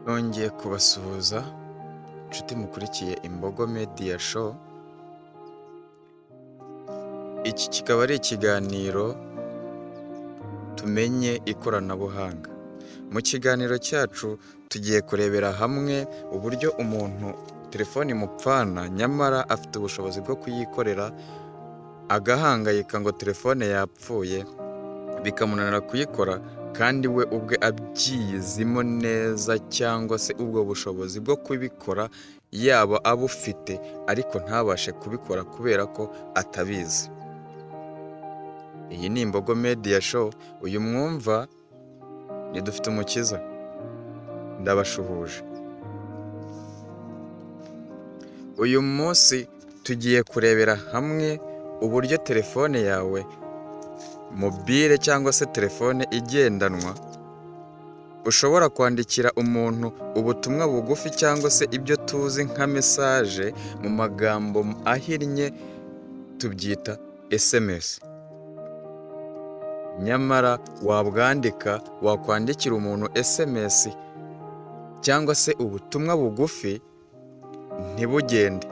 Nongeye kubasuhuza inshuti mukurikiye Imbogo Media Show. Iki kikaba ari ikiganiro tumenye ikoranabuhanga. Mu kiganiro cyacu tugiye kurebera hamwe uburyo umuntu telefoni imupfana nyamara afite ubushobozi bwo kuyikorera, agahangayika ngo telefone yapfuye bikamunanira kuyikora kandi we ubwe abyiyizimo neza, cyangwa se ubwo bushobozi bwo kubikora yaba abufite ariko ntabashe kubikora kubera ko atabizi. Iyi ni Imbogo Media Show, uyu mwumva ni Dufite Umukiza, ndabashuhuje. Uyu munsi tugiye kurebera hamwe uburyo telefone yawe mobile cyangwa se telefone igendanwa ushobora kwandikira umuntu ubutumwa bugufi cyangwa se ibyo tuzi nka message mu magambo ahinnye tubyita SMS. Nyamara wakwandikira umuntu SMS cyangwa se ubutumwa bugufi ntibugende,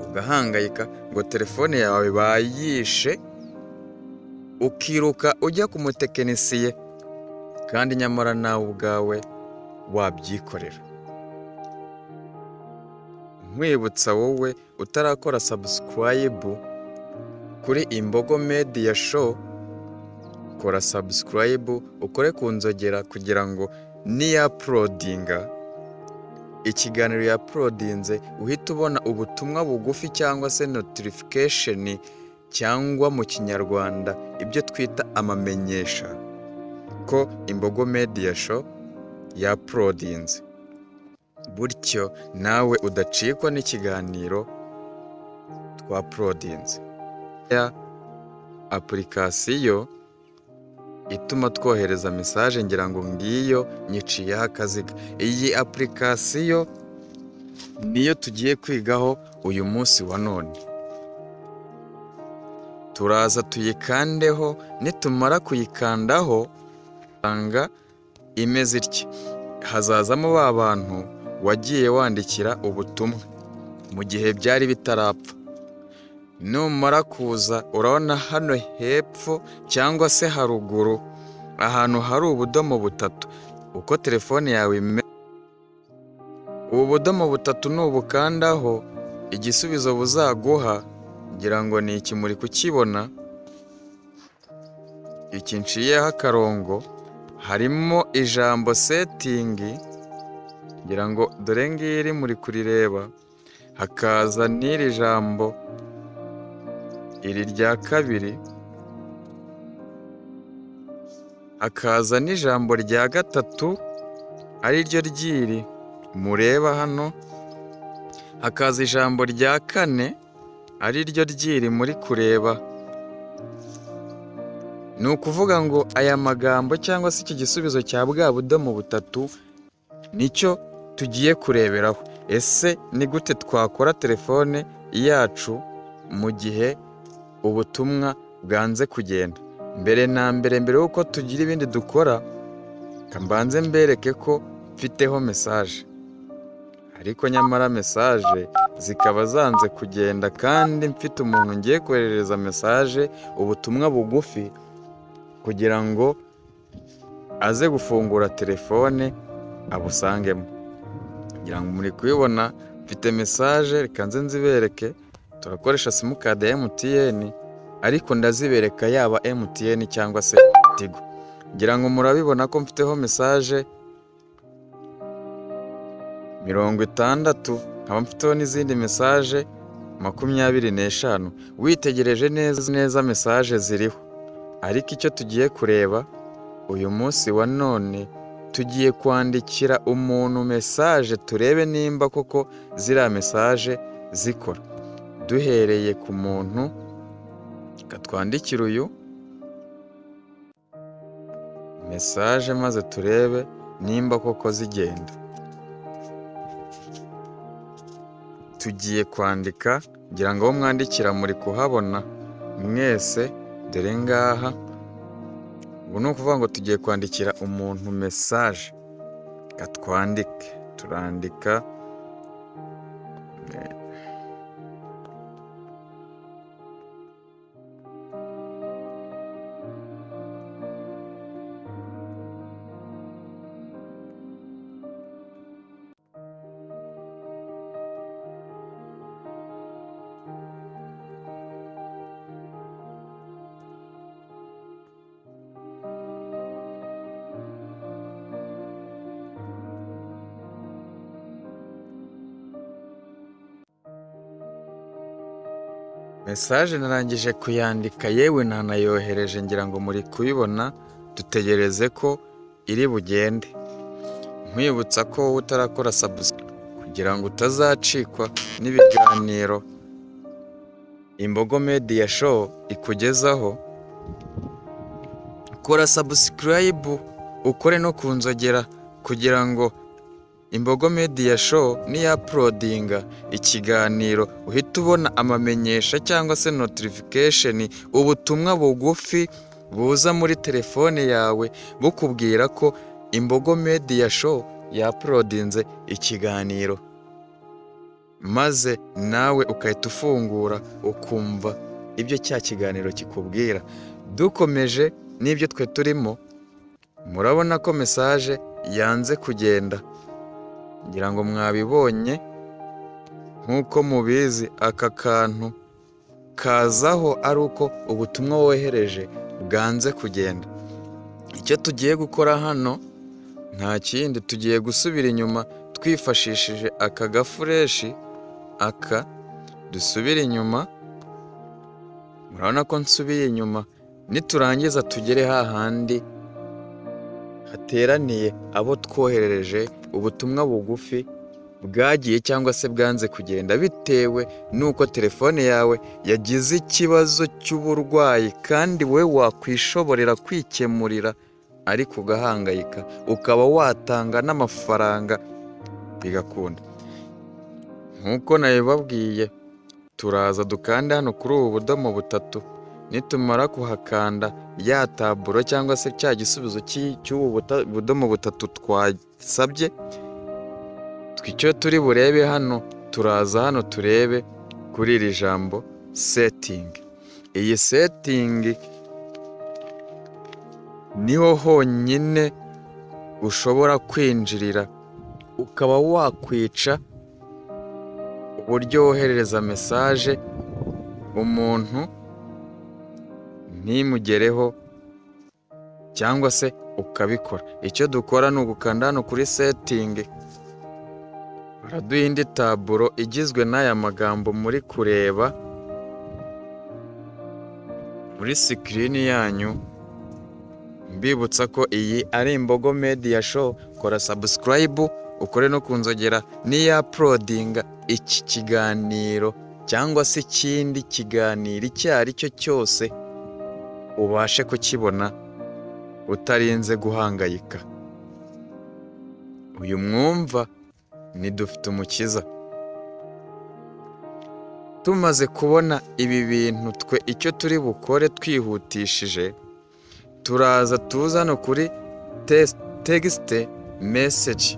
ugahangayika ngo telefone yawe bayishe, ukiruka ujya ku mutekinisiye kandi nyamara nawe ubwawe wabyikorera. Nkwibutsa wowe utarakora subscribe kuri Imbogo Media Show, kora subscribe, ukore ku nzogera kugira ngo uploadinga ikiganiro yaprodinze uhita ubona ubutumwa bugufi cyangwa se notification, cyangwa mu kinyarwanda ibyo twita amamenyesha ko Imbogo Media Show yaprodinze, bityo nawe udacikwa n'ikiganiro twaprodinze. Ya application ituma twohereza message, ngira ngo ngiyo nyiciyeho akaziga. Iyi application niyo tugiye kwigaho uyu munsi wa none. Turaza tuyikandeho, nitumara kuyikandaho anga imeze itya, hazazamo ba bantu wagiye wandikira ubutumwa mu gihe byari bitarapfa. Numara kuza urabona hano hepfo cyangwa se haruguru ahantu hari ubudomo butatu, uko telefone yawe ubu budomo butatu nubukandaho igisubizo buzaguha, ngira ngo ni iki muri kukibona, iki nciyeho akarongo harimo ijambo setting, ngira ngo dore ngiri muri kurireba, hakaza n'iri jambo iri rya kabiri, hakaza n'ijambo rya gatatu ari ryo ryiri mureba hano, hakaza ijambo rya kane ari ryo ryiri muri kureba. Ni ukuvuga ngo aya magambo cyangwa se iki gisubizo cya bwa budomo butatu nicyo tugiye kureberaho. Ese ni gute twakora telefone yacu mu gihe ubutumwa bwanze kugenda? Mbere y'uko tugira ibindi dukora, kambanze mbereke ko mfiteho message, ariko nyamara message zikaba zanze kugenda, kandi mfite umuntu ngiye koherereza message ubutumwa bugufi kugira ngo aze gufungura telefone abusangemo. Ngira ngo muri kubibona mfite message, reka nze nzibereke. Turakoresha simukadi ya MTN ariko ndazibereka yaba MTN cyangwa se Tigo. Ngira ngo murabibona ko mfiteho message 60, nkaba mfiteho n'izindi message 25. Witegereje neza message ziriho, ariko icyo tugiye kureba uyu munsi wa none, tugiye kwandikira umuntu message turebe nimba koko ziriya message zikora. Duhereye ku muntu, katwandikira uyu message maze turebe nimba koko zigenda. Tugiye kwandika, ngira ngo mwandikira muri kuhabona mwese, dore ngaha. Ubu ni ukuvuga ngo tugiye kwandikira umuntu message twandike, turandika mesaje. Narangije kuyandika, yewe nanayohereje, ngira ngo muri kubibona. Dutegereze ko iri bugende. Nkwibutsa ko wowe utarakora subscribe kugira ngo utazacikwa n'ibiganiro Imbogo Media Show ikugezaho. Kora subscribe, ukore no kunzogera kugira ngo Imbogo Media Show niya uploadinga ikiganiro uhita ubona amamenyesha cyangwa se notification, ubutumwa bugufi buza muri telefone yawe bukubwira ko Imbogo Media Show ya uploadinze ikiganiro, maze nawe ukahita ufungura ukumva ibyo cya kiganiro kikubwira. Dukomeje n'ibyo twe turimo, murabona ko mesaje yanze kugenda. Ngira ngo mwabibonye, nk'uko mubizi aka kantu kazaho ari uko ubutumwa wohereje bwanze kugenda. Icyo tugiye gukora hano nta kindi, tugiye gusubira inyuma twifashishije aka gafureshi. Aka dusubire inyuma, murabona ko nsubiye inyuma. Niturangiza tugere hahandi hateraniye abo twoherereje ubutumwa bugufi bwagiye cyangwa se bwanze kugenda bitewe n'uko telefone yawe yagize ikibazo cy'uburwayi, kandi we wakwishoborera kwikemurira ariko ugahangayika, ukaba watanga n'amafaranga bigakunda. Nk'uko nabibabwiye, turaza dukanda hano kuri ubu budomo butatu. Nitumara kuhakanda ya taburo cyangwa se cya gisubizo cy'ubu budomo butatu twasabye, twicyo turi burebe hano, turaza hano turebe kuri iri jambo setting. Iyi setting niho honyine ushobora kwinjirira ukaba wakwica uburyo woherereza mesaje umuntu ntimugereho, cyangwa se ukabikora. Icyo dukora ni ugukanda hano kuri setting, baraduha indi taburo igizwe n'aya magambo muri kureba muri sikirini yanyu. Mbibutsa ko iyi ari Imbogo Media Show. Kora subscribe, ukore no kunzogera niya uploadinga iki kiganiro cyangwa se ikindi kiganiro icyo ari cyo cyose, ubashe kukibona utarinze guhangayika. Uyu mwumva ni Dufite Umukiza. Tumaze kubona ibi bintu, twe icyo turi bukore twihutishije, turaza tuza no kuri text message.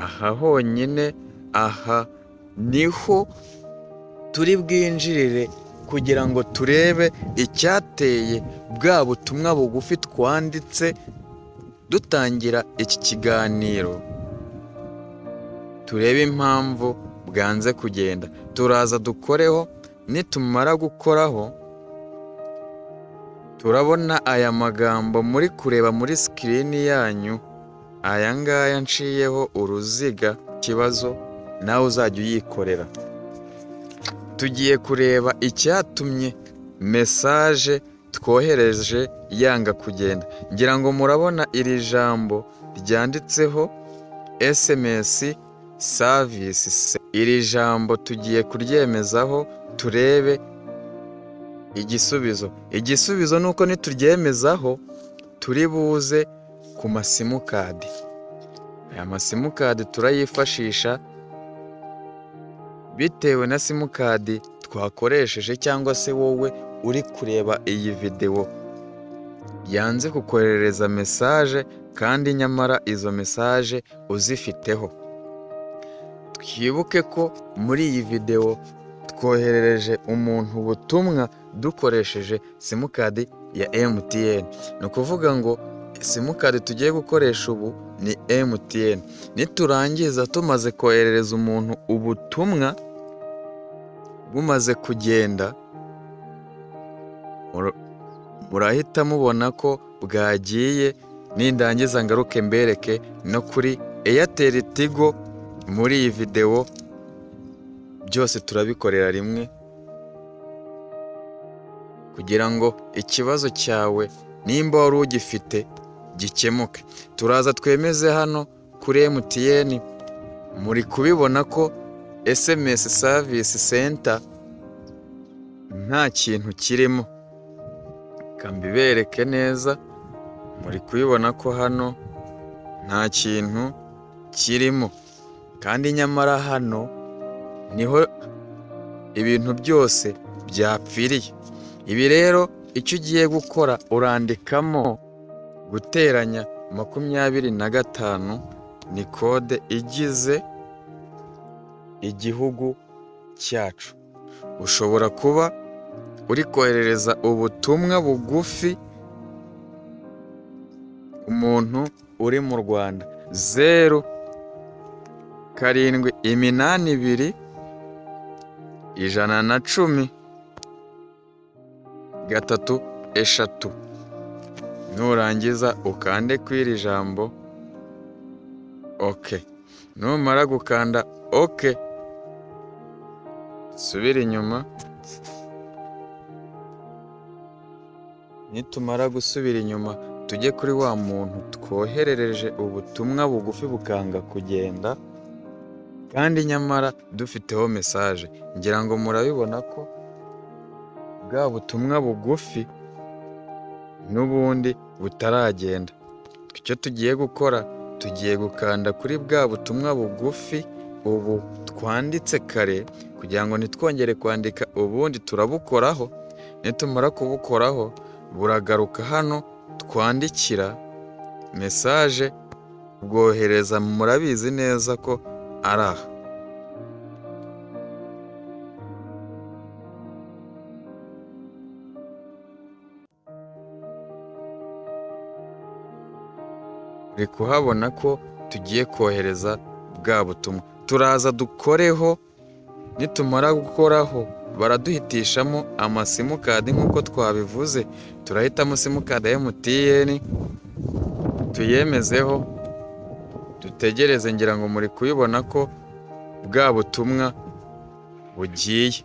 Aha honyine, aha niho turi bwinjirire kugira ngo turebe icyateye bwa butumwa bugufi twanditse dutangira iki kiganiro, turebe impamvu bwanze kugenda. Turaza dukoreho, nitumara gukoraho turabona aya magambo muri kureba muri sikirini yanyu, aya ngaya nshiyeho uruziga. Ikibazo nawe uzajya uyikorera. Tugiye kureba icyatumye mesaje twohereje yanga kugenda. Ngira ngo murabona iri jambo ryanditseho SMS service. Iri jambo tugiye kuryemezaho turebe igisubizo. Igisubizo nuko nituryemezaho turi buze ku masimukadi. Aya masimukadi turayifashisha bitewe na simukadi twakoresheje, cyangwa se wowe uri kureba iyi video yanze kukoherereza mesaje kandi nyamara izo mesaje uzifiteho. Twibuke ko muri iyi videwo twoherereje umuntu ubutumwa dukoresheje simukadi ya MTN. Ni ukuvuga ngo simukadi tugiye gukoresha ubu ni MTN. Niturangiza tumaze koherereza umuntu ubutumwa bumaze kugenda, murahita mubona ko bwagiye. Nindangiza ngaruke mbereke no kuri Airtel Tigo. Muri iyi videwo byose turabikorera rimwe kugira ngo ikibazo cyawe nimba wari ugifite gikemuke. Turaza twemeze hano kuri MTN. Muri kubibona ko SMS Service Center nta kintu kirimo. Kambibereke neza. Muri kubibona ko hano nta kintu kirimo, kandi nyamara hano niho ibintu byose byapfiriye. Ibi rero icyo ugiye gukora urandikamo guteranya 25 ni kode igize igihugu cyacu. Ushobora kuba uri koherereza ubutumwa bugufi umuntu uri mu Rwanda. 07821103. Nurangiza ukande kw'iri jambo OK. Numara gukanda OK, subira inyuma. Nitumara gusubira inyuma tujye kuri wa muntu twoherereje ubutumwa bugufi bukanga kugenda, kandi nyamara dufiteho mesaje. Ngira ngo murabibona ko bwa butumwa bugufi n'ubundi butaragenda. Icyo tugiye gukora, tugiye gukanda kuri bwa butumwa bugufi ubu twanditse kare kugira ngo nitwongere kwandika ubundi turabukoraho. Nitumara kubukoraho buragaruka hano twandikira mesaje bwohereza. Murabizi neza ko ari aha. Uri kuhabona ko tugiye kohereza bwa butumwa. Turaza dukoreho. Nitumara gukoraho baraduhitishamo amasimukadi nk'uko twabivuze. Turahitamo simukadi ya MTN tuyemezeho, dutegereze. Ngira ngo muri kubibona ko bwa butumwa bugiye.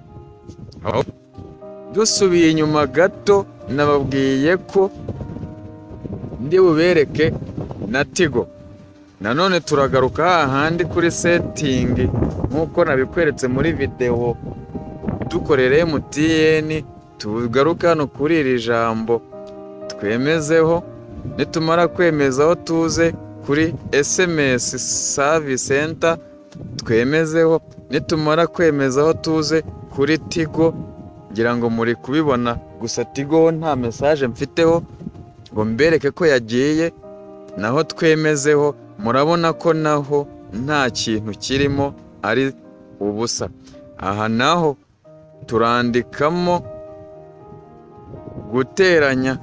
Dusubiye inyuma gato, nababwiye ko ndi bubereke na Tigo. Nanone turagaruka hahandi kuri setting nk'uko nabikweretse muri videwo dukorera MTN. Tugaruka hano kuri iri jambo twemezeho. Nitumara kwemezaho tuze kuri SMS Service Center twemezeho. Nitumara kwemezaho tuze kuri Tigo. Ngira ngo muri kubibona, gusa Tigo nta message mfiteho ngo mbereke ko yagiye. Naho twemezeho murabona ko naho nta kintu kirimo, ari ubusa. Aha naho turandikamo guteranya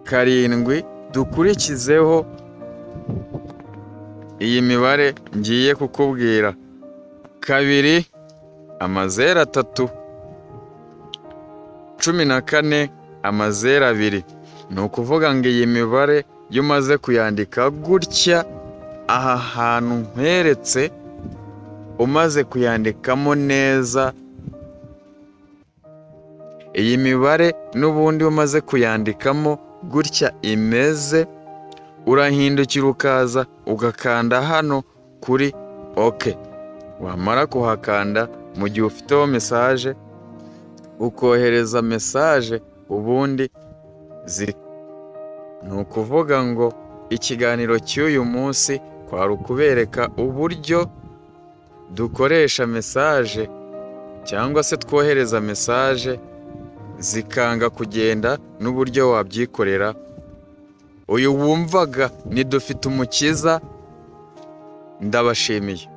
257, dukurikizeho iyi mibare ngiye kukubwira: 2 0 3 14 2. Ni ukuvuga ngo iyi mibare iyo umaze kuyandika gutya aha hantu nkweretse, umaze kuyandikamo neza iyi mibare n'ubundi umaze kuyandikamo gutya imeze, urahindukira ukaza ugakanda hano kuri OK. Wamara kuhakanda, mu gihe ufiteho message ukohereza message ubundi ni ukuvuga ngo ikiganiro cy'uyu munsi kwari ukubereka uburyo dukoresha message cyangwa se twohereza mesaje zikanga kugenda n'uburyo wabyikorera. Uyu wumvaga ni Dufite Umukiza, ndabashimiye.